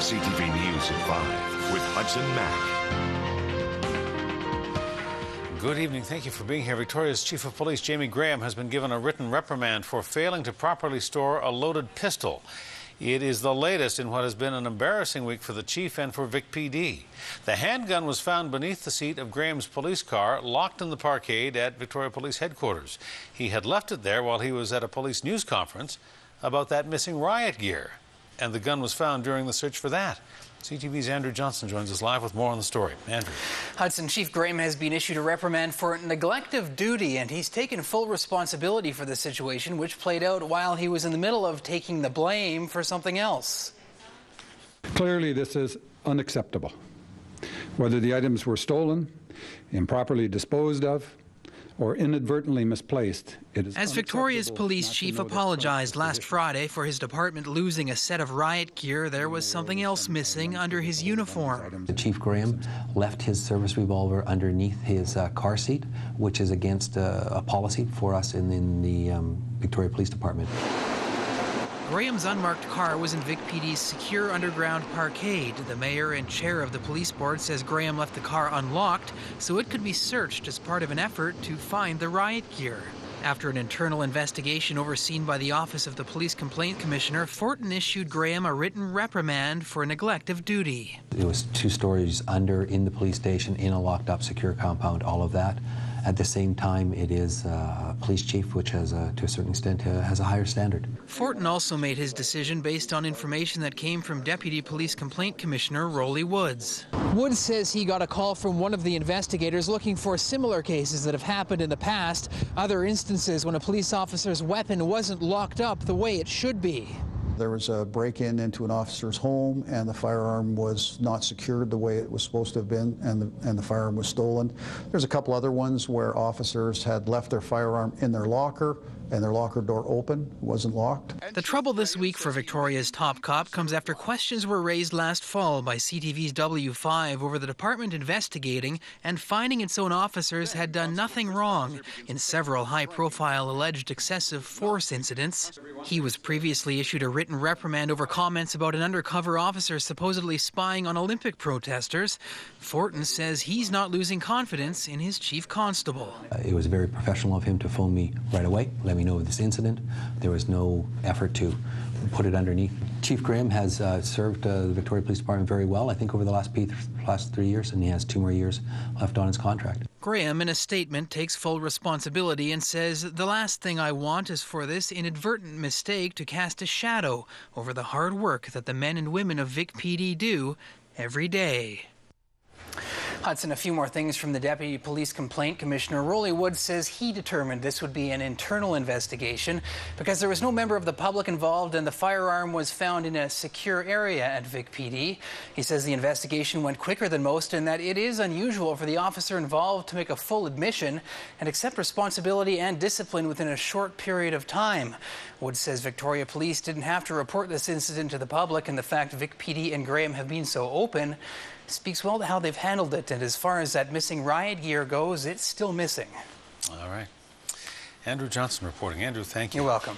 CTV News at 5 with Hudson Mack. Good evening. Thank you for being here. Victoria's Chief of Police, Jamie Graham, has been given a written reprimand for failing to properly store a loaded pistol. It is the latest in what has been an embarrassing week for the chief and for VicPD. The handgun was found beneath the seat of Graham's police car, locked in the parkade at Victoria Police Headquarters. He had left it there while he was at a police news conference about that missing riot gear, and the gun was found during the search for that. CTV's Andrew Johnson joins us live with more on the story. Andrew. Hudson, Chief Graham has been issued a reprimand for neglect of duty, and he's taken full responsibility for the situation, which played out while he was in the middle of taking the blame for something else. Clearly, this is unacceptable. Whether the items were stolen, improperly disposed of, or inadvertently misplaced, it is As Victoria's police chief apologized last Friday for his department losing a set of riot gear, there was something else missing under his uniform. Chief Graham left his service revolver underneath his car seat, which is against a policy for us in the Victoria Police Department. Graham's unmarked car was in VicPD's secure underground parkade. The mayor and chair of the police board says Graham left the car unlocked so it could be searched as part of an effort to find the riot gear. After an internal investigation overseen by the Office of the Police Complaint Commissioner, Fortin issued Graham a written reprimand for neglect of duty. It was 2 stories under in the police station in a locked up secure compound, all of that. At the same time, it is a police chief, which has, to a certain extent, has a higher standard. Fortin also made his decision based on information that came from Deputy Police Complaint Commissioner Rollie Woods. Woods says he got a call from one of the investigators looking for similar cases that have happened in the past, other instances when a police officer's weapon wasn't locked up the way it should be. There was a break-in into an officer's home, and the firearm was not secured the way it was supposed to have been, and the firearm was stolen. There's a couple other ones where officers had left their firearm in their locker, and their locker door open, wasn't locked. The trouble this week for Victoria's top cop comes after questions were raised last fall by CTV's W5 over the department investigating and finding its own officers had done nothing wrong in several high-profile alleged excessive force incidents. He was previously issued a written reprimand over comments about an undercover officer supposedly spying on Olympic protesters. Fortin says he's not losing confidence in his chief constable. It was very professional of him to phone me right away, let me know of this incident. There was no effort to put it underneath. Chief Graham has served the Victoria Police Department very well, I think, over the last 3 years, and he has 2 more years left on his contract. Graham, in a statement, takes full responsibility and says, "The last thing I want is for this inadvertent mistake to cast a shadow over the hard work that the men and women of VicPD do every day." Hudson, a few more things from the Deputy Police Complaint Commissioner. Rollie Woods says he determined this would be an internal investigation because there was no member of the public involved and the firearm was found in a secure area at VicPD. He says the investigation went quicker than most and that it is unusual for the officer involved to make a full admission and accept responsibility and discipline within a short period of time. Woods says Victoria Police didn't have to report this incident to the public, and the fact VicPD and Graham have been so open speaks well to how they've handled it. And as far as that missing riot gear goes, it's still missing. All right. Andrew Johnson reporting. Andrew, thank you. You're welcome.